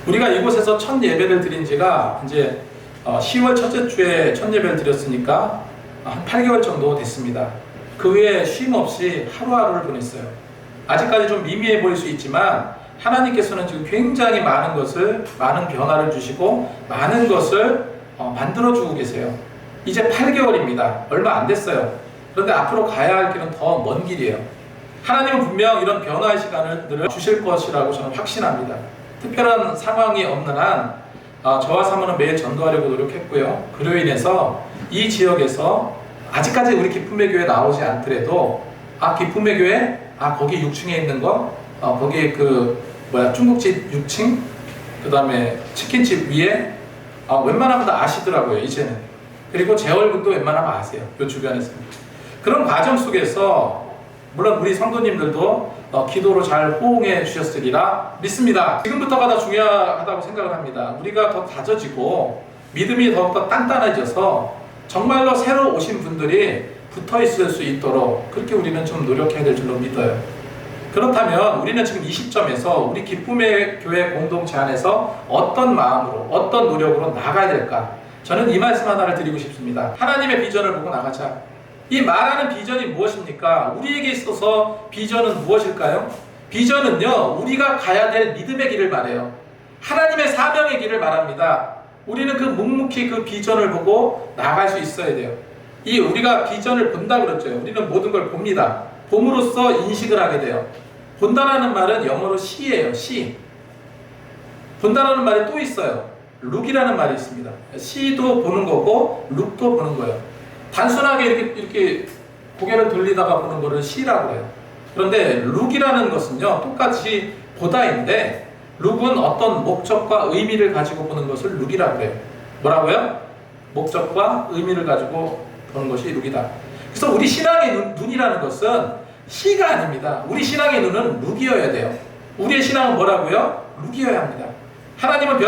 우리가 이곳에서 첫 예배를 드린 지가 이제 10월 첫째 주에 첫 예배를 드렸으니까 한 8개월 정도 됐습니다. 그 후에 쉼 없이 하루하루를 보냈어요. 아직까지 좀 미미해 보일 수 있지만 하나님께서는 지금 굉장히 많은 변화를 주시고 많은 것을 만들어주고 계세요. 이제 8개월입니다. 얼마 안 됐어요. 그런데 앞으로 가야 할 길은 더 먼 길이에요. 하나님은 분명 이런 변화의 시간을 주실 것이라고 저는 확신합니다. 특별한 상황이 없는 한 저와 사모는 매일 전도하려고 노력했고요. 그로 인해서 이 지역에서 아직까지 우리 기쁨의 교회 나오지 않더라도 기쁨의 교회 거기 6층에 있는 거 거기 중국집 6층 그 다음에 치킨집 위에 웬만하면 다 아시더라고요 이제는. 그리고 제 얼굴도 웬만하면 아세요. 이 주변에서. 그런 과정 속에서 물론 우리 성도님들도 기도로 잘 호응해 주셨으리라 믿습니다. 지금부터가 더 중요하다고 생각을 합니다. 우리가 더 다져지고 믿음이 더욱더 단단해져서 정말로 새로 오신 분들이 붙어 있을 수 있도록 그렇게 우리는 좀 노력해야 될 줄로 믿어요. 그렇다면 우리는 지금 이 시점에서 우리 기쁨의 교회 공동체 안에서 어떤 마음으로 어떤 노력으로 나가야 될까? 저는 이 말씀 하나를 드리고 싶습니다. 하나님의 비전을 보고 나가자. 이 말하는 비전이 무엇입니까? 우리에게 있어서 비전은 무엇일까요? 비전은요, 우리가 가야 될 믿음의 길을 말해요. 하나님의 사명의 길을 말합니다. 우리는 묵묵히 그 비전을 보고 나갈 수 있어야 돼요. 우리가 비전을 본다 그랬죠. 우리는 모든 걸 봅니다. 봄으로써 인식을 하게 돼요. 본다라는 말은 영어로 see예요. see. 본다라는 말이 또 있어요. look이라는 말이 있습니다. see도 보는 거고 look도 보는 거예요. 단순하게 이렇게 고개를 돌리다가 보는 거를 see라고 해요. 그런데 look이라는 것은요, 똑같이 보다인데 look은 어떤 목적과 의미를 가지고 보는 것을 look이라고 해요. 뭐라고요? 목적과 의미를 가지고 보는 것이 look이다. 그래서 우리 신앙의 눈이라는 것은 시가 아닙니다. 우리 신앙의 눈은 룩이어야 돼요. 우리의 신앙은 뭐라고요? 룩이어야 합니다. 하나님은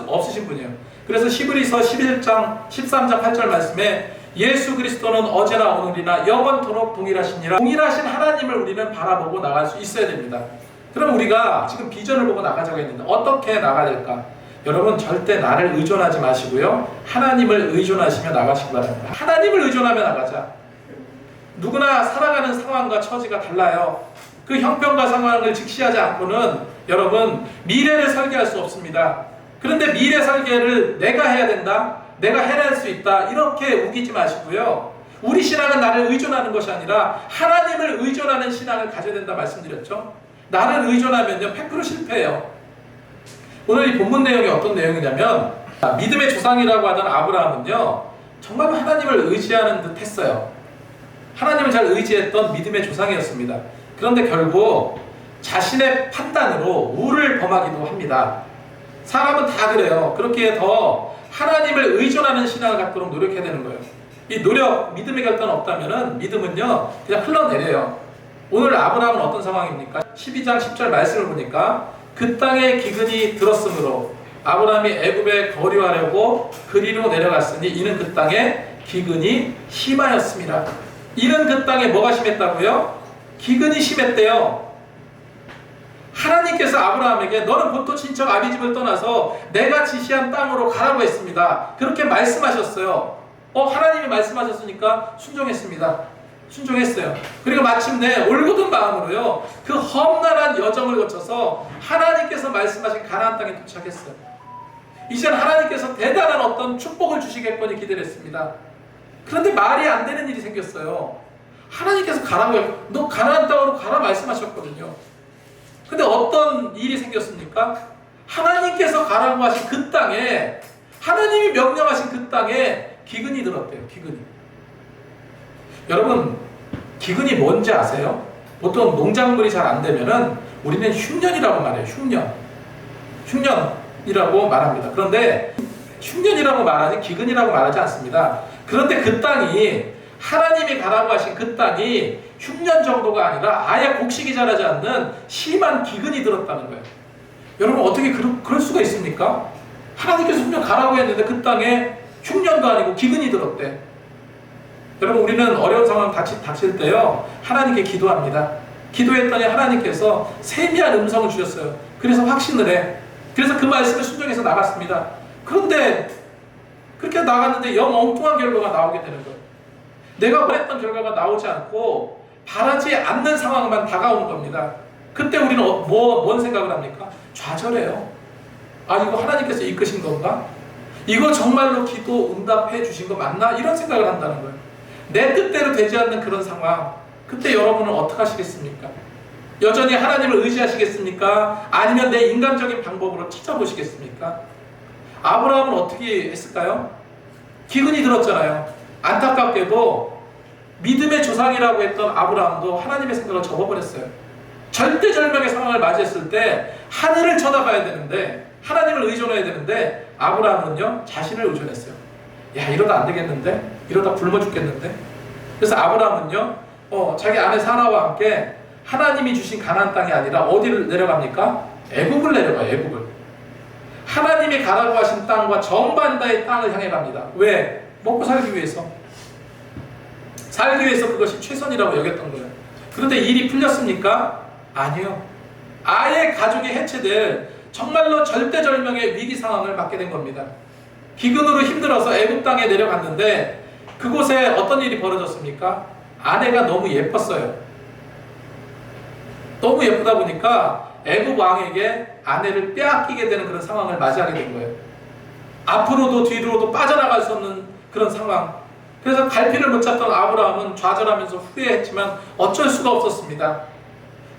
없으신 분이에요. 그래서 히브리서 11장 13장 8절 말씀에 예수 그리스도는 어제나 오늘이나 영원토록 동일하시니라. 동일하신 하나님을 우리는 바라보고 나갈 수 있어야 됩니다. 그럼 우리가 지금 비전을 보고 나가자고 했는데 어떻게 나가야 될까? 여러분 절대 나를 의존하지 마시고요, 하나님을 의존하시며 나가시기 바랍니다. 하나님을 의존하며 나가자. 누구나 살아가는 상황과 처지가 달라요. 그 형편과 상황을 직시하지 않고는 여러분 미래를 설계할 수 없습니다. 그런데 미래 설계를 내가 해야 된다, 내가 해낼 수 있다, 이렇게 우기지 마시고요, 우리 신앙은 나를 의존하는 것이 아니라 하나님을 의존하는 신앙을 가져야 된다 말씀드렸죠. 나를 의존하면요 100% 실패해요. 오늘 이 본문 내용이 어떤 내용이냐면, 믿음의 조상이라고 하던 아브라함은요 정말 하나님을 의지하는 듯 했어요. 하나님을 잘 의지했던 믿음의 조상이었습니다. 그런데 결국 자신의 판단으로 우를 범하기도 합니다. 사람은 다 그래요. 그렇게 더 하나님을 의존하는 신앙을 갖도록 노력해야 되는 거예요. 이 노력, 믿음의 결단은 없다면 믿음은요 그냥 흘러내려요. 오늘 아브라함은 어떤 상황입니까? 12장 10절 말씀을 보니까 그 땅에 기근이 들었으므로 아브라함이 애굽에 거류하려고 그리로 내려갔으니 이는 그 땅에 기근이 심하였습니다. 이는 그 땅에 뭐가 심했다고요? 기근이 심했대요. 하나님께서 아브라함에게 너는 본토 친척 아비집을 떠나서 내가 지시한 땅으로 가라고 했습니다. 그렇게 말씀하셨어요. 하나님이 말씀하셨으니까 순종했습니다. 순종했어요. 그리고 마침내 올곧은 마음으로요 그 험난한 여정을 거쳐서 하나님께서 말씀하신 가나안 땅에 도착했어요. 이제는 하나님께서 대단한 어떤 축복을 주시겠거니 기대를 했습니다. 그런데 말이 안 되는 일이 생겼어요. 하나님께서 가라고 해요. 너 가나안 땅으로 가라 말씀하셨거든요. 근데 어떤 일이 생겼습니까? 하나님께서 가라고 하신 그 땅에, 하나님이 명령하신 그 땅에 기근이 들었대요. 기근이. 여러분 기근이 뭔지 아세요? 보통 농작물이 잘 안 되면은 우리는 흉년이라고 말해요. 흉년이라고 말합니다. 그런데 흉년이라고 말하지 기근이라고 말하지 않습니다. 그런데 그 땅이, 하나님이 가라고 하신 그 땅이 흉년 정도가 아니라 아예 곡식이 자라지 않는 심한 기근이 들었다는 거예요. 여러분 어떻게 그럴 수가 있습니까? 하나님께서 분명 가라고 했는데 그 땅에 흉년도 아니고 기근이 들었대. 여러분 우리는 어려운 상황 닥칠 때요 하나님께 기도합니다. 기도했더니 하나님께서 세미한 음성을 주셨어요. 그래서 확신을 해. 그래서 그 말씀을 순종해서 나갔습니다. 그런데 그렇게 나갔는데 영 엉뚱한 결과가 나오게 되는 거예요. 내가 원했던 결과가 나오지 않고 바라지 않는 상황만 다가오는 겁니다. 그때 우리는 뭔 생각을 합니까? 좌절해요. 아, 이거 하나님께서 이끄신 건가? 이거 정말로 기도 응답해 주신 거 맞나? 이런 생각을 한다는 거예요. 내 뜻대로 되지 않는 그런 상황, 그때 여러분은 어떻게 하시겠습니까? 여전히 하나님을 의지하시겠습니까? 아니면 내 인간적인 방법으로 찾아보시겠습니까? 아브라함은 어떻게 했을까요? 기근이 들었잖아요. 안타깝게도 믿음의 조상이라고 했던 아브라함도 하나님의 생각을 접어버렸어요. 절대절명의 상황을 맞이했을 때 하늘을 쳐다봐야 되는데, 하나님을 의존해야 되는데, 아브라함은요 자신을 의존했어요. 야, 이러다 안 되겠는데? 이러다 굶어 죽겠는데? 그래서 아브라함은요 자기 아내 사라와 함께 하나님이 주신 가나안 땅이 아니라 어디를 내려갑니까? 애굽을 내려가요. 애굽을. 하나님이 가라고 하신 땅과 정반대의 땅을 향해 갑니다. 왜? 먹고 살기 위해서. 살기 위해서 그것이 최선이라고 여겼던 거예요. 그런데 일이 풀렸습니까? 아니요. 아예 가족이 해체될 정말로 절대절명의 위기 상황을 맞게 된 겁니다. 기근으로 힘들어서 애굽 땅에 내려갔는데 그곳에 어떤 일이 벌어졌습니까? 아내가 너무 예뻤어요. 너무 예쁘다 보니까 애굽 왕에게 아내를 빼앗기게 되는 그런 상황을 맞이하게 된 거예요. 앞으로도 뒤로도 빠져나갈 수 없는 그런 상황. 그래서 갈피를 못 잡던 아브라함은 좌절하면서 후회했지만 어쩔 수가 없었습니다.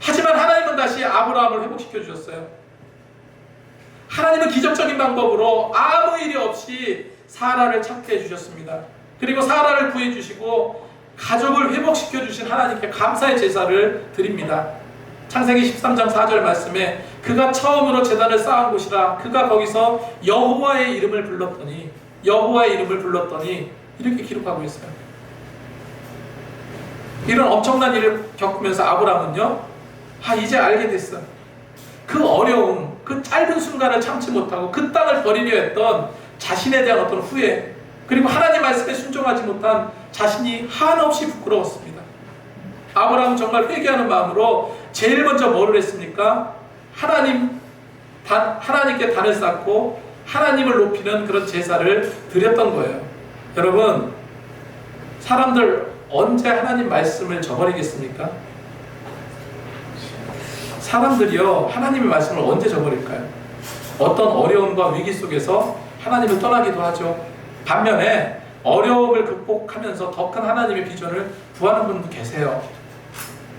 하지만 하나님은 다시 아브라함을 회복시켜 주셨어요. 하나님은 기적적인 방법으로 아무 일이 없이 사라를 찾게 해주셨습니다. 그리고 사라를 구해주시고 가족을 회복시켜 주신 하나님께 감사의 제사를 드립니다. 창세기 13장 4절 말씀에 그가 처음으로 제단을 쌓은 곳이라 그가 거기서 여호와의 이름을 불렀더니 이렇게 기록하고 있어요. 이런 엄청난 일을 겪으면서 아브라함은요, 이제 알게 됐어. 그 어려움, 그 짧은 순간을 참지 못하고 그 땅을 버리려 했던 자신에 대한 어떤 후회, 그리고 하나님 말씀에 순종하지 못한 자신이 한없이 부끄러웠습니다. 아브라함은 정말 회개하는 마음으로 제일 먼저 뭐를 했습니까? 하나님께 단을 쌓고 하나님을 높이는 그런 제사를 드렸던 거예요. 여러분, 사람들 언제 하나님 말씀을 저버리겠습니까? 사람들이요, 하나님의 말씀을 언제 저버릴까요? 어떤 어려움과 위기 속에서 하나님을 떠나기도 하죠. 반면에 어려움을 극복하면서 더 큰 하나님의 비전을 구하는 분도 계세요.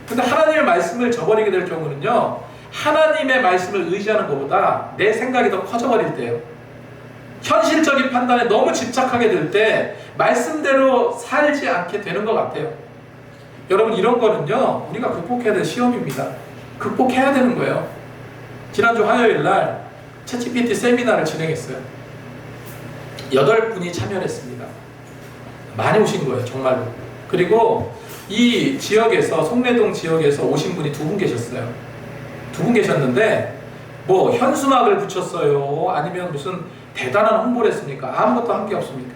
근데 하나님의 말씀을 저버리게 될 경우는요, 하나님의 말씀을 의지하는 것보다 내 생각이 더 커져버릴 때예요. 현실적인 판단에 너무 집착하게 될 때 말씀대로 살지 않게 되는 것 같아요. 여러분, 이런 거는요, 우리가 극복해야 될 시험입니다. 극복해야 되는 거예요. 지난주 화요일날 챗GPT 세미나를 진행했어요. 8분이 참여를 했습니다. 많이 오신 거예요, 정말로. 그리고 이 지역에서, 송내동 지역에서 오신 분이 2분 계셨어요. 2분 계셨는데 뭐 현수막을 붙였어요? 아니면 무슨 대단한 홍보를 했습니까? 아무것도 한 게 없습니다.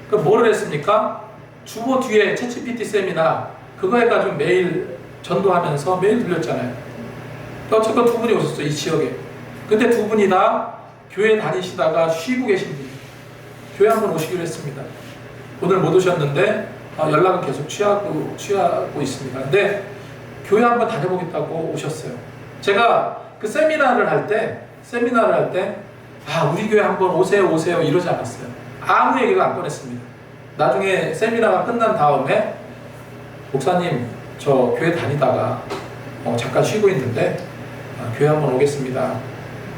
그럼 뭐를 했습니까? 주보 뒤에 챗GPT 세미나 그거 해가지고 매일 전도하면서 매일 들렸잖아요. 어쨌건 2분이 오셨어요, 이 지역에. 근데 2분이 다 교회 다니시다가 쉬고 계신 분이에요. 교회 한번 오시기로 했습니다. 오늘 못 오셨는데 연락은 계속 취하고 있습니다. 근데 교회 한번 다녀보겠다고 오셨어요. 제가 그 세미나를 할 때 우리 교회 한번 오세요 이러지 않았어요. 아무 얘기가 안 꺼냈습니다. 나중에 세미나가 끝난 다음에 목사님, 저 교회 다니다가 잠깐 쉬고 있는데 교회 한번 오겠습니다.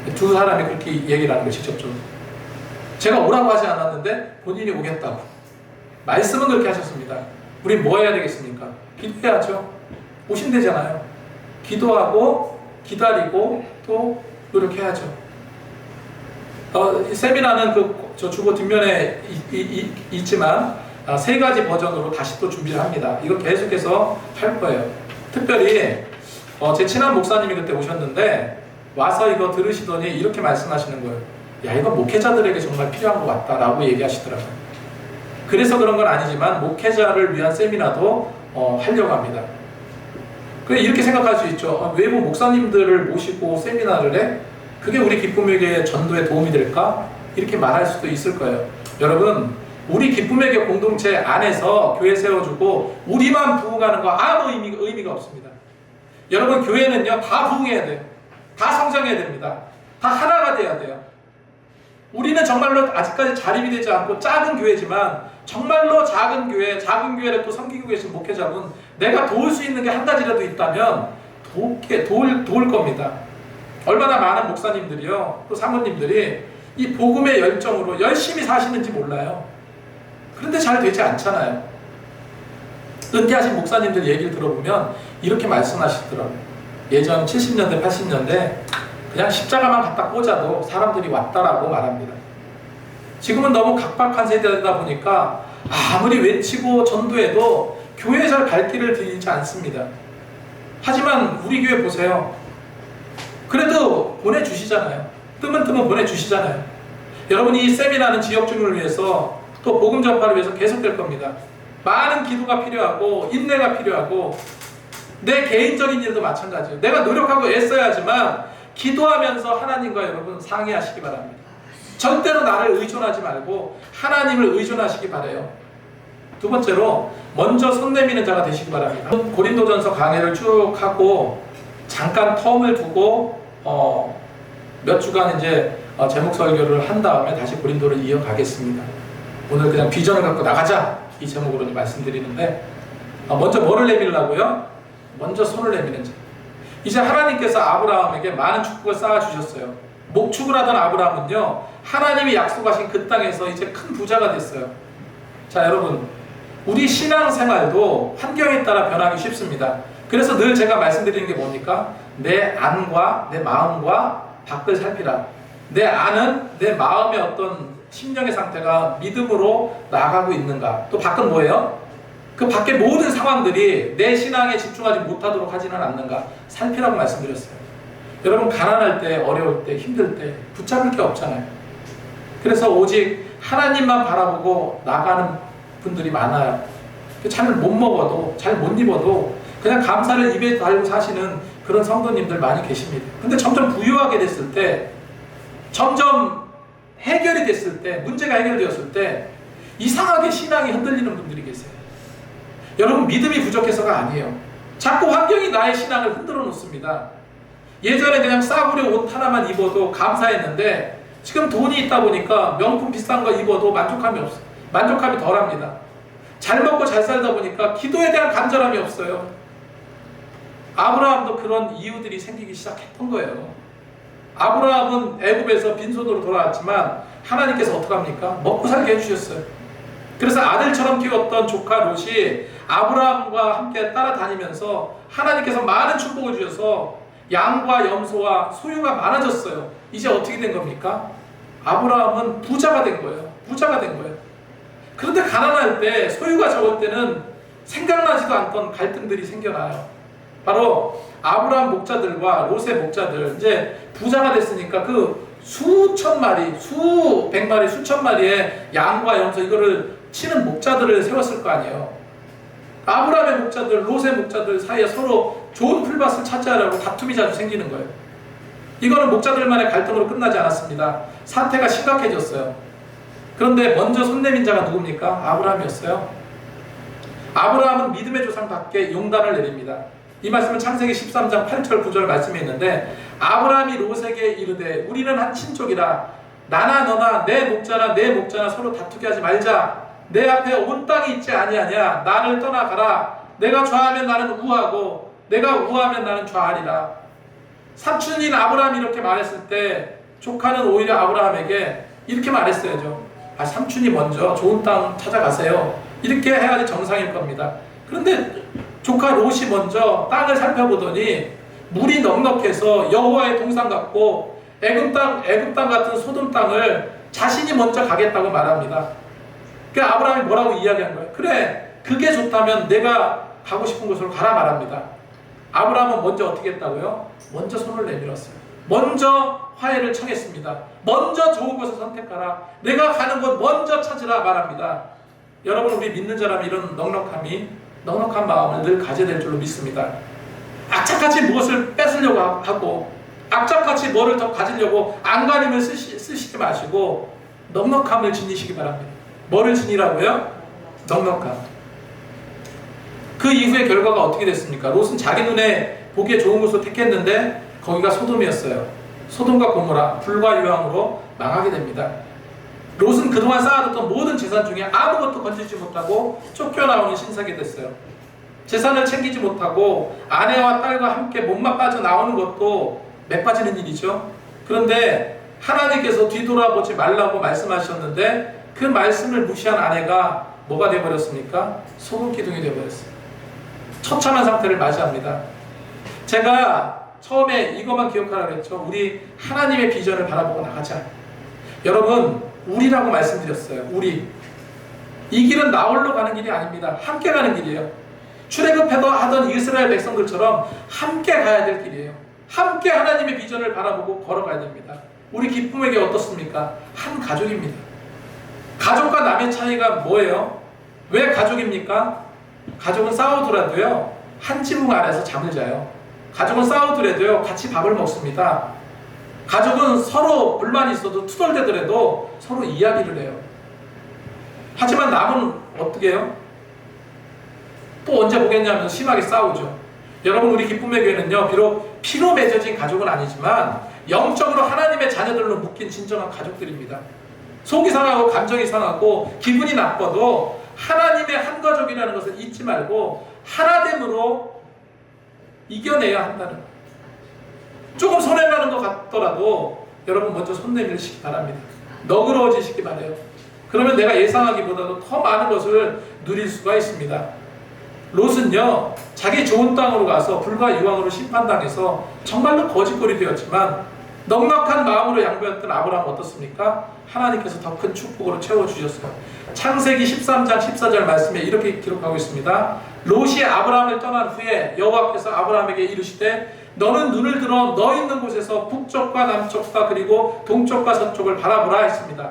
2 사람이 그렇게 얘기를 하는 거예요, 직접적으로. 제가 오라고 하지 않았는데 본인이 오겠다고. 말씀은 그렇게 하셨습니다. 우린 뭐 해야 되겠습니까? 기도해야죠. 오시면 되잖아요. 기도하고 기다리고 또 노력해야죠. 세미나는 저 주보 뒷면에 있지만 3가지 버전으로 다시 또 준비를 합니다. 이거 계속해서 할 거예요. 특별히 제 친한 목사님이 그때 오셨는데 와서 이거 들으시더니 이렇게 말씀하시는 거예요. 야, 이거 목회자들에게 정말 필요한 것 같다라고 얘기하시더라고요. 그래서 그런 건 아니지만 목회자를 위한 세미나도 하려고 합니다. 이렇게 생각할 수 있죠. 외부 목사님들을 모시고 세미나를 해? 그게 우리 기쁨의 교회 전도에 도움이 될까? 이렇게 말할 수도 있을 거예요. 여러분, 우리 기쁨의 교회 공동체 안에서 교회 세워주고 우리만 부흥하는 거 아무 의미가 없습니다. 여러분, 교회는요 다 부흥해야 돼요. 다 성장해야 됩니다. 다 하나가 돼야 돼요. 우리는 정말로 아직까지 자립이 되지 않고 작은 교회지만 정말로 작은 교회를 또 섬기고 계신 목회자분, 내가 도울 수 있는 게 한 가지라도 있다면 도울 겁니다. 얼마나 많은 목사님들이요, 또 사모님들이 이 복음의 열정으로 열심히 사시는지 몰라요. 그런데 잘 되지 않잖아요. 은퇴하신 목사님들 얘기를 들어보면 이렇게 말씀하시더라고요. 예전 70년대, 80년대 그냥 십자가만 갖다 꽂아도 사람들이 왔다라고 말합니다. 지금은 너무 각박한 세대다 보니까 아무리 외치고 전도해도 교회에 잘 발길을 들이지 않습니다. 하지만 우리 교회 보세요. 그래도 보내주시잖아요. 뜨면 보내주시잖아요. 여러분이 이 세미나는 지역 주민을 위해서 또 복음 전파를 위해서 계속될 겁니다. 많은 기도가 필요하고 인내가 필요하고 내 개인적인 일도 마찬가지예요. 내가 노력하고 애써야지만 기도하면서 하나님과 여러분 상의하시기 바랍니다. 절대로 나를 의존하지 말고 하나님을 의존하시기 바라요. 두 번째로 먼저 손 내미는 자가 되시기 바랍니다. 고린도전서 강해를 쭉 하고 잠깐 텀을 두고 몇 주간 이제 제목 설교를 한 다음에 다시 고린도를 이어가겠습니다. 오늘 그냥 비전을 갖고 나가자 이 제목으로 말씀드리는데, 먼저 뭐를 내밀라고요? 먼저 손을 내미는 자. 이제 하나님께서 아브라함에게 많은 축복을 쌓아주셨어요. 목축을 하던 아브라함은요 하나님이 약속하신 그 땅에서 이제 큰 부자가 됐어요. 자, 여러분, 우리 신앙생활도 환경에 따라 변하기 쉽습니다. 그래서 늘 제가 말씀드리는 게 뭡니까? 내 안과 내 마음과 밖을 살피라. 내 안은 내 마음의 어떤 심령의 상태가 믿음으로 나아가고 있는가. 또 밖은 뭐예요? 그 밖의 모든 상황들이 내 신앙에 집중하지 못하도록 하지는 않는가. 살피라고 말씀드렸어요. 여러분, 가난할 때, 어려울 때, 힘들 때 붙잡을 게 없잖아요. 그래서 오직 하나님만 바라보고 나가는 분들이 많아요. 잘 못 먹어도, 잘 못 입어도 그냥 감사를 입에 달고 사시는 그런 성도님들 많이 계십니다. 근데 점점 부유하게 됐을 때, 점점 해결이 됐을 때, 문제가 해결되었을 때 이상하게 신앙이 흔들리는 분들이 계세요. 여러분, 믿음이 부족해서가 아니에요. 자꾸 환경이 나의 신앙을 흔들어 놓습니다. 예전에 그냥 싸구려 옷 하나만 입어도 감사했는데 지금 돈이 있다 보니까 명품 비싼 거 입어도 만족함이 없어요. 만족함이 덜합니다. 잘 먹고 잘 살다 보니까 기도에 대한 간절함이 없어요. 아브라함도 그런 이유들이 생기기 시작했던 거예요. 아브라함은 애굽에서 빈손으로 돌아왔지만 하나님께서 어떻게 합니까? 먹고 살게 해주셨어요. 그래서 아들처럼 키웠던 조카 롯이 아브라함과 함께 따라다니면서 하나님께서 많은 축복을 주셔서 양과 염소와 소유가 많아졌어요. 이제 어떻게 된 겁니까? 아브라함은 부자가 된 거예요. 부자가 된 거예요. 그런데 가난할 때, 소유가 적을 때는 생각나지도 않던 갈등들이 생겨나요. 바로 아브라함 목자들과 롯의 목자들, 이제 부자가 됐으니까 그 수천 마리, 수백 마리, 수천 마리의 양과 염소 이거를 치는 목자들을 세웠을 거 아니에요. 아브라함의 목자들, 롯의 목자들 사이에 서로 좋은 풀밭을 차지하려고 다툼이 자주 생기는 거예요. 이거는 목자들만의 갈등으로 끝나지 않았습니다. 사태가 심각해졌어요. 그런데 먼저 손 내민 자가 누굽니까? 아브라함이었어요. 아브라함은 믿음의 조상답게 용단을 내립니다. 이 말씀은 창세기 13장 8절 9절 말씀에 있는데, 아브라함이 롯에게 이르되 우리는 한 친족이라 나나 너나 내 목자나 서로 다투게 하지 말자. 내 앞에 온 땅이 있지 아니하냐. 나를 떠나가라. 내가 좌하면 나는 우하고 내가 우하면 나는 좌하리라. 삼촌인 아브라함이 이렇게 말했을 때 조카는 오히려 아브라함에게 이렇게 말했어야죠. 삼촌이 먼저 좋은 땅 찾아가세요. 이렇게 해야지 정상일 겁니다. 그런데 조카 롯이 먼저 땅을 살펴보더니 물이 넉넉해서 여호와의 동산 같고 애굽 땅 같은 소돔 땅을 자신이 먼저 가겠다고 말합니다. 그러니까 아브라함이 뭐라고 이야기한 거예요? 그래, 그게 좋다면 내가 가고 싶은 곳으로 가라 말합니다. 아브라함은 먼저 어떻게 했다고요? 먼저 손을 내밀었어요. 먼저 화해를 청했습니다. 먼저 좋은 곳을 선택하라. 내가 가는 곳 먼저 찾으라 말합니다. 여러분, 우리 믿는 자라면 이런 넉넉한 마음을 늘 가져야 될 줄로 믿습니다. 악착같이 무엇을 뺏으려고 하고 악착같이 뭐를 더 가지려고 안간힘을 쓰시지 마시고 넉넉함을 지니시기 바랍니다. 뭐를 지니라고요? 넉넉함. 그 이후의 결과가 어떻게 됐습니까? 롯은 자기 눈에 보기에 좋은 곳을 택했는데 거기가 소돔이었어요. 소돔과 고모라, 불과 유황으로 망하게 됩니다. 롯은 그동안 쌓아뒀던 모든 재산 중에 아무것도 건지지 못하고 쫓겨나오는 신세가 됐어요. 재산을 챙기지 못하고 아내와 딸과 함께 몸만 빠져나오는 것도 매 빠지는 일이죠. 그런데 하나님께서 뒤돌아보지 말라고 말씀하셨는데 그 말씀을 무시한 아내가 뭐가 되어버렸습니까? 소금 기둥이 되어버렸어요. 처참한 상태를 맞이합니다. 제가 처음에 이것만 기억하라고 했죠. 우리 하나님의 비전을 바라보고 나가자. 여러분, 우리라고 말씀드렸어요. 우리. 이 길은 나 홀로 가는 길이 아닙니다. 함께 가는 길이에요. 출애굽하던 이스라엘 백성들처럼 함께 가야 될 길이에요. 함께 하나님의 비전을 바라보고 걸어가야 됩니다. 우리 기쁨에게 어떻습니까? 한 가족입니다. 가족과 남의 차이가 뭐예요? 왜 가족입니까? 가족은 싸우더라도요, 한 지붕 아래서 잠을 자요. 가족은 싸우더라도요, 같이 밥을 먹습니다. 가족은 서로 불만이 있어도 투덜대더라도 서로 이야기를 해요. 하지만 남은 어떻게 해요? 또 언제 보겠냐면서 심하게 싸우죠. 여러분, 우리 기쁨의 교회는요, 비록 피로 맺어진 가족은 아니지만 영적으로 하나님의 자녀들로 묶인 진정한 가족들입니다. 속이 상하고 감정이 상하고 기분이 나빠도 하나님의 한 가족이라는 것을 잊지 말고 하나됨으로 이겨내야 한다는 것. 조금 손해나는 것 같더라도 여러분 먼저 손 내밀으시기 바랍니다. 너그러워지시기 바라요. 그러면 내가 예상하기보다도 더 많은 것을 누릴 수가 있습니다. 롯은요, 자기 좋은 땅으로 가서 불과 유황으로 심판당해서 정말로 거짓골이 되었지만 넉넉한 마음으로 양보했던 아브라함은 어떻습니까? 하나님께서 더 큰 축복으로 채워주셨어요. 창세기 13장 14절 말씀에 이렇게 기록하고 있습니다. 롯이 아브라함을 떠난 후에 여호와께서 아브라함에게 이르시되 너는 눈을 들어 너 있는 곳에서 북쪽과 남쪽과 그리고 동쪽과 서쪽을 바라보라 했습니다.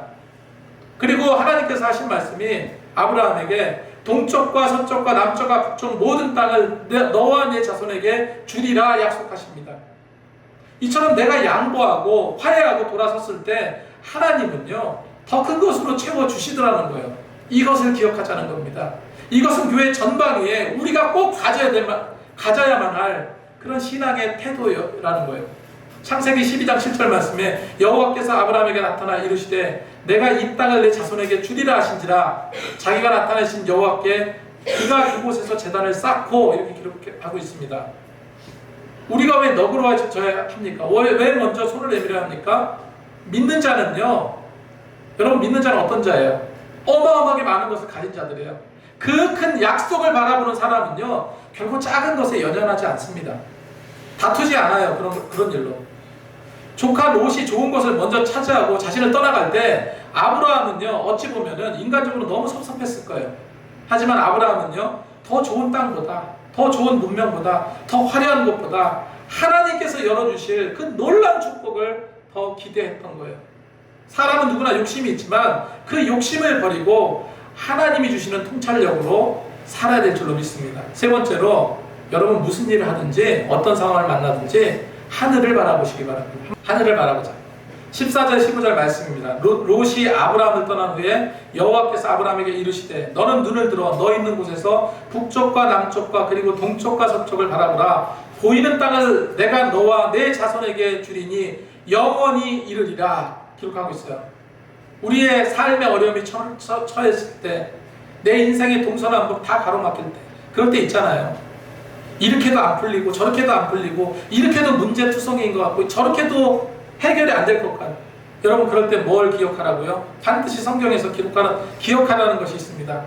그리고 하나님께서 하신 말씀이 아브라함에게 동쪽과 서쪽과 남쪽과 북쪽 모든 땅을 너와 내 자손에게 주리라 약속하십니다. 이처럼 내가 양보하고 화해하고 돌아섰을 때 하나님은요, 더 큰 것으로 채워주시더라는 거예요. 이것을 기억하자는 겁니다. 이것은 교회 전방위에 우리가 꼭 가져야만 할 그런 신앙의 태도라는 거예요. 창세기 12장 7절 말씀에 여호와께서 아브라함에게 나타나 이르시되 내가 이 땅을 내 자손에게 주리라 하신지라 자기가 나타내신 여호와께 그가 그곳에서 제단을 쌓고 이렇게 기록하고 있습니다. 우리가 왜 너그러워져야 합니까? 왜 먼저 손을 내밀어야 합니까? 믿는 자는요, 여러분 믿는 자는 어떤 자예요? 어마어마하게 많은 것을 가진 자들이에요. 그 큰 약속을 바라보는 사람은요, 결코 작은 것에 연연하지 않습니다. 다투지 않아요. 그런 일로. 조카 롯이 좋은 것을 먼저 차지하고 자신을 떠나갈 때 아브라함은요, 어찌 보면은 인간적으로 너무 섭섭했을 거예요. 하지만 아브라함은요, 더 좋은 땅보다, 더 좋은 문명보다, 더 화려한 것보다 하나님께서 열어주실 그 놀라운 축복을 더 기대했던 거예요. 사람은 누구나 욕심이 있지만 그 욕심을 버리고 하나님이 주시는 통찰력으로 살아야 될 줄로 믿습니다. 세 번째로, 여러분 무슨 일을 하든지 어떤 상황을 만나든지 하늘을 바라보시기 바랍니다. 하늘을 바라보자. 14절 15절 말씀입니다. 롯이 아브라함을 떠난 후에 여호와께서 아브라함에게 이르시되 너는 눈을 들어 너 있는 곳에서 북쪽과 남쪽과 그리고 동쪽과 서쪽을 바라보라. 보이는 땅을 내가 너와 내 자손에게 주리니 영원히 이르리라. 기록하고 있어요. 우리의 삶의 어려움이 처했을 때, 내 인생의 동서남북 다 가로막힐 때, 그럴 때 있잖아요. 이렇게도 안 풀리고 저렇게도 안 풀리고 이렇게도 문제투성이인 것 같고 저렇게도 해결이 안 될 것 같아요. 여러분 그럴 때 뭘 기억하라고요? 반드시 성경에서 기억하라는 것이 있습니다.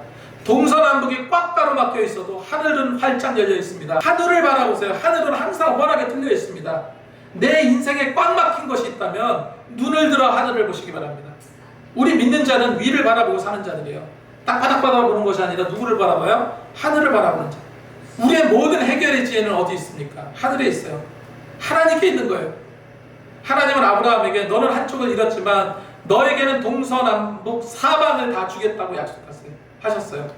동서남북이 꽉 가로막혀 있어도 하늘은 활짝 열려 있습니다. 하늘을 바라보세요. 하늘은 항상 환하게 뚫려 있습니다. 내 인생에 꽉 막힌 것이 있다면 눈을 들어 하늘을 보시기 바랍니다. 우리 믿는 자는 위를 바라보고 사는 자들이에요. 땅바닥 바라보는 것이 아니라 누구를 바라봐요? 하늘을 바라보는 자. 우리의 모든 해결의 지혜는 어디 있습니까? 하늘에 있어요. 하나님께 있는 거예요. 하나님은 아브라함에게 너는 한쪽을 잃었지만 너에게는 동서남북 사방을 다 주겠다고 약속하셨어요.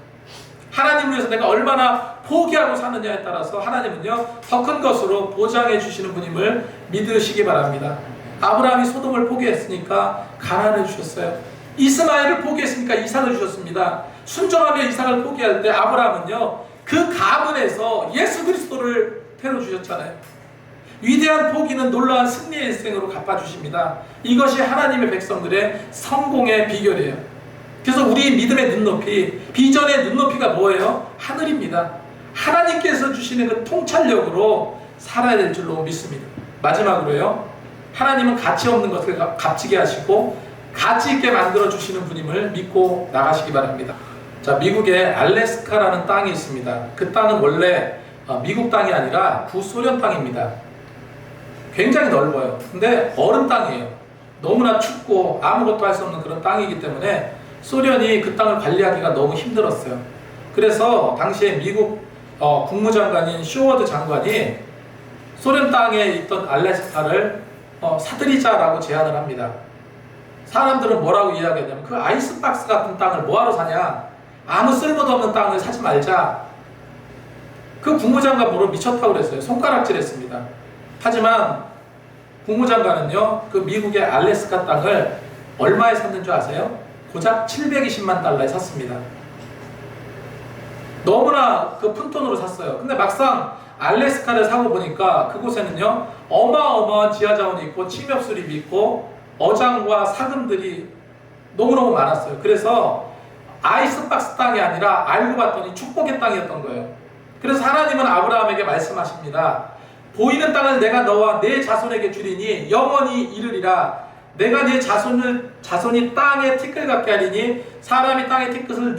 하나님을 위해서 내가 얼마나 포기하고 사느냐에 따라서 하나님은요 더 큰 것으로 보장해 주시는 분임을 믿으시기 바랍니다. 아브라함이 소돔을 포기했으니까 가나안을 주셨어요. 이스마엘을 포기했으니까 이삭을 주셨습니다. 순종하며 이삭을 포기할 때 아브라함은요 그 가문에서 예수 그리스도를 패로 주셨잖아요. 위대한 포기는 놀라운 승리의 일생으로 갚아주십니다. 이것이 하나님의 백성들의 성공의 비결이에요. 그래서 우리 믿음의 눈높이, 비전의 눈높이가 뭐예요? 하늘입니다. 하나님께서 주시는 그 통찰력으로 살아야 될 줄로 믿습니다. 마지막으로요, 하나님은 가치 없는 것을 값지게 하시고 가치 있게 만들어 주시는 분임을 믿고 나가시기 바랍니다. 자, 미국에 알래스카라는 땅이 있습니다. 그 땅은 원래 미국 땅이 아니라 구소련 땅입니다. 굉장히 넓어요. 근데 얼음 땅이에요. 너무나 춥고 아무것도 할 수 없는 그런 땅이기 때문에 소련이 그 땅을 관리하기가 너무 힘들었어요. 그래서 당시에 미국 국무장관인 쇼워드 장관이 소련 땅에 있던 알래스카를 사들이자라고 제안을 합니다. 사람들은 뭐라고 이야기하냐면 그 아이스박스 같은 땅을 뭐하러 사냐, 아무 쓸모도 없는 땅을 사지 말자. 그 국무장관 뭐로 미쳤다고 그랬어요. 손가락질했습니다. 하지만 국무장관은요 그 미국의 알래스카 땅을 얼마에 샀는 줄 아세요? 고작 720만 달러에 샀습니다. 너무나 그 푼돈으로 샀어요. 근데 막상 알래스카를 사고 보니까 그곳에는요 어마어마한 지하자원이 있고 침엽수립이 있고 어장과 사금들이 너무너무 많았어요. 그래서 아이스박스 땅이 아니라 알고 봤더니 축복의 땅이었던 거예요. 그래서 하나님은 아브라함에게 말씀하십니다. 보이는 땅을 내가 너와 내 자손에게 주리니 영원히 이르리라. 내가 네 자손이 땅의 티끌 같게 하리니 사람이 땅의 티끌을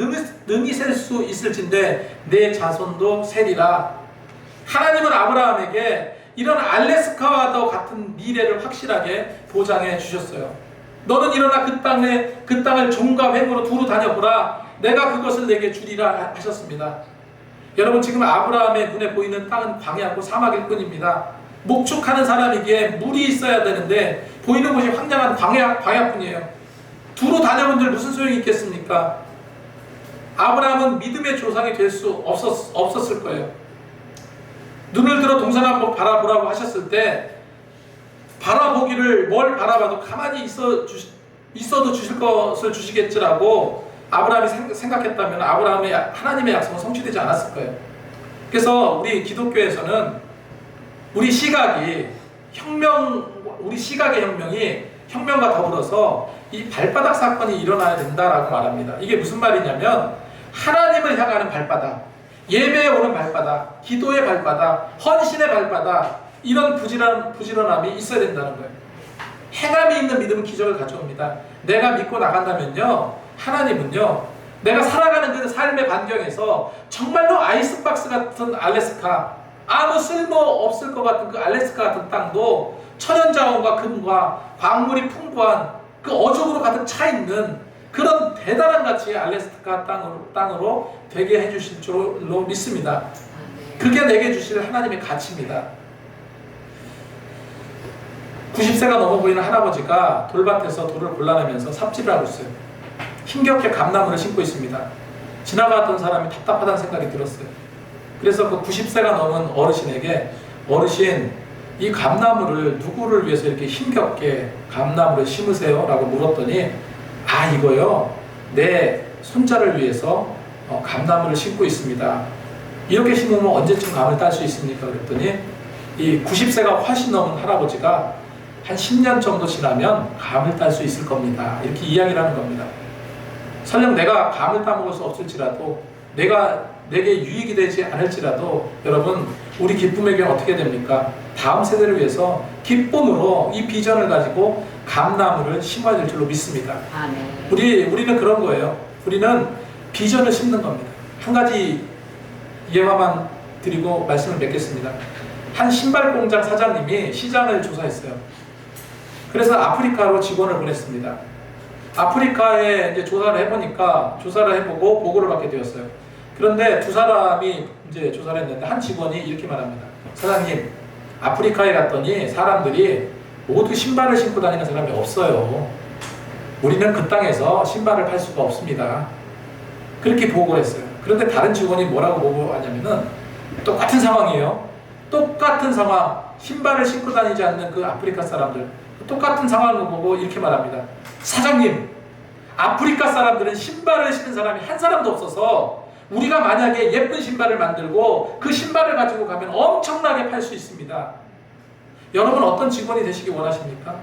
능히 셀 수 있을진데 내 자손도 세리라. 하나님은 아브라함에게 이런 알래스카와도 같은 미래를 확실하게 보장해 주셨어요. 너는 일어나 그 땅을 종과 횡으로 두루 다녀보라. 내가 그것을 내게 주리라 하셨습니다. 여러분, 지금 아브라함의 눈에 보이는 땅은 광야고 사막일 뿐입니다. 목축하는 사람이기에 물이 있어야 되는데 보이는 곳이 황량한 광야뿐이에요. 두루 다녀본들 무슨 소용이 있겠습니까? 아브라함은 믿음의 조상이 될 수 없었을 거예요. 눈을 들어 동산 한번 바라보라고 하셨을 때 바라보기를 뭘 바라봐도 가만히 있어도 주실 것을 주시겠지라고 아브라함이 생각했다면 아브라함의 하나님의 약속은 성취되지 않았을 거예요. 그래서 우리 기독교에서는 우리 시각의 혁명이 혁명과 더불어서 이 발바닥 사건이 일어나야 된다라고 말합니다. 이게 무슨 말이냐면 하나님을 향하는 발바닥, 예배에 오는 발바닥, 기도의 발바닥, 헌신의 발바닥, 이런 부지런함이 있어야 된다는 거예요. 행함이 있는 믿음은 기적을 가져옵니다. 내가 믿고 나간다면요, 하나님은요 내가 살아가는 그 삶의 반경에서 정말로 아이스박스 같은 알래스카, 아무 쓸모 없을 것 같은 그 알래스카 같은 땅도 천연자원과 금과 광물이 풍부한 그 어족으로 가득 차 있는 그런 대단한 가치의 알래스카 땅으로 되게 해주실 줄로 믿습니다. 그게 내게 주실 하나님의 가치입니다. 90세가 넘어 보이는 할아버지가 돌밭에서 돌을 골라내면서 삽질을 하고 있어요. 힘겹게 감나무를 심고 있습니다. 지나가던 사람이 답답하다는 생각이 들었어요. 그래서 그 90세가 넘은 어르신에게, 어르신, 이 감나무를 누구를 위해서 이렇게 힘겹게 감나무를 심으세요? 라고 물었더니, 아, 이거요, 내 손자를 위해서 감나무를 심고 있습니다. 이렇게 심으면 언제쯤 감을 딸 수 있습니까? 그랬더니 이 90세가 훨씬 넘은 할아버지가 한 10년 정도 지나면 감을 딸 수 있을 겁니다. 이렇게 이야기를 하는 겁니다. 설령 내가 감을 따먹을 수 없을지라도, 내게 유익이 되지 않을지라도, 여러분, 우리 기쁨의 경우 어떻게 됩니까? 다음 세대를 위해서 기쁨으로 이 비전을 가지고 감나무를 심어야 될 줄로 믿습니다. 네. 우리는 그런 거예요. 우리는 비전을 심는 겁니다. 한 가지 예화만 드리고 말씀을 맺겠습니다. 한 신발 공장 사장님이 시장을 조사했어요. 그래서 아프리카로 직원을 보냈습니다. 아프리카에 이제 조사를 해보고 보고를 받게 되었어요. 그런데 두 사람이 이제 조사를 했는데 한 직원이 이렇게 말합니다. 사장님, 아프리카에 갔더니 사람들이 모두 신발을 신고 다니는 사람이 없어요. 우리는 그 땅에서 신발을 팔 수가 없습니다. 그렇게 보고를 했어요. 그런데 다른 직원이 뭐라고 보고하냐면은 똑같은 상황이에요. 똑같은 상황, 신발을 신고 다니지 않는 그 아프리카 사람들, 똑같은 상황을 보고 이렇게 말합니다. 사장님, 아프리카 사람들은 신발을 신는 사람이 한 사람도 없어서 우리가 만약에 예쁜 신발을 만들고 그 신발을 가지고 가면 엄청나게 팔 수 있습니다. 여러분 어떤 직원이 되시기 원하십니까?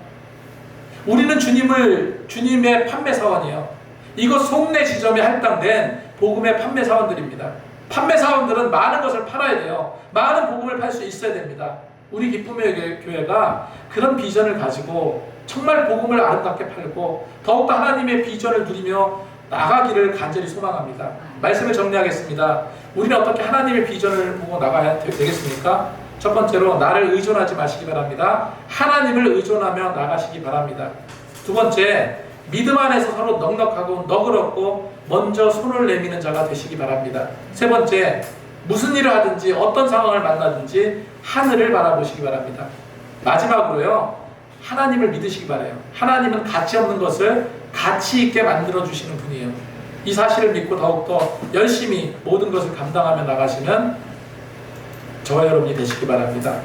우리는 주님의 판매 사원이에요. 이곳 속내 지점에 할당된 복음의 판매 사원들입니다. 판매 사원들은 많은 것을 팔아야 돼요. 많은 복음을 팔 수 있어야 됩니다. 우리 기쁨의 교회가 그런 비전을 가지고 정말 복음을 아름답게 팔고 더욱더 하나님의 비전을 누리며 나가기를 간절히 소망합니다. 말씀을 정리하겠습니다. 우리는 어떻게 하나님의 비전을 보고 나가야 되겠습니까? 첫 번째로 나를 의존하지 마시기 바랍니다. 하나님을 의존하며 나가시기 바랍니다. 두 번째, 믿음 안에서 서로 넉넉하고 너그럽고 먼저 손을 내미는 자가 되시기 바랍니다. 세 번째, 무슨 일을 하든지 어떤 상황을 만나든지 하늘을 바라보시기 바랍니다. 마지막으로요, 하나님을 믿으시기 바라요. 하나님은 가치 없는 것을 가치 있게 만들어 주시는 분이에요. 이 사실을 믿고 더욱더 열심히 모든 것을 감당하며 나가시는 저와 여러분이 되시기 바랍니다.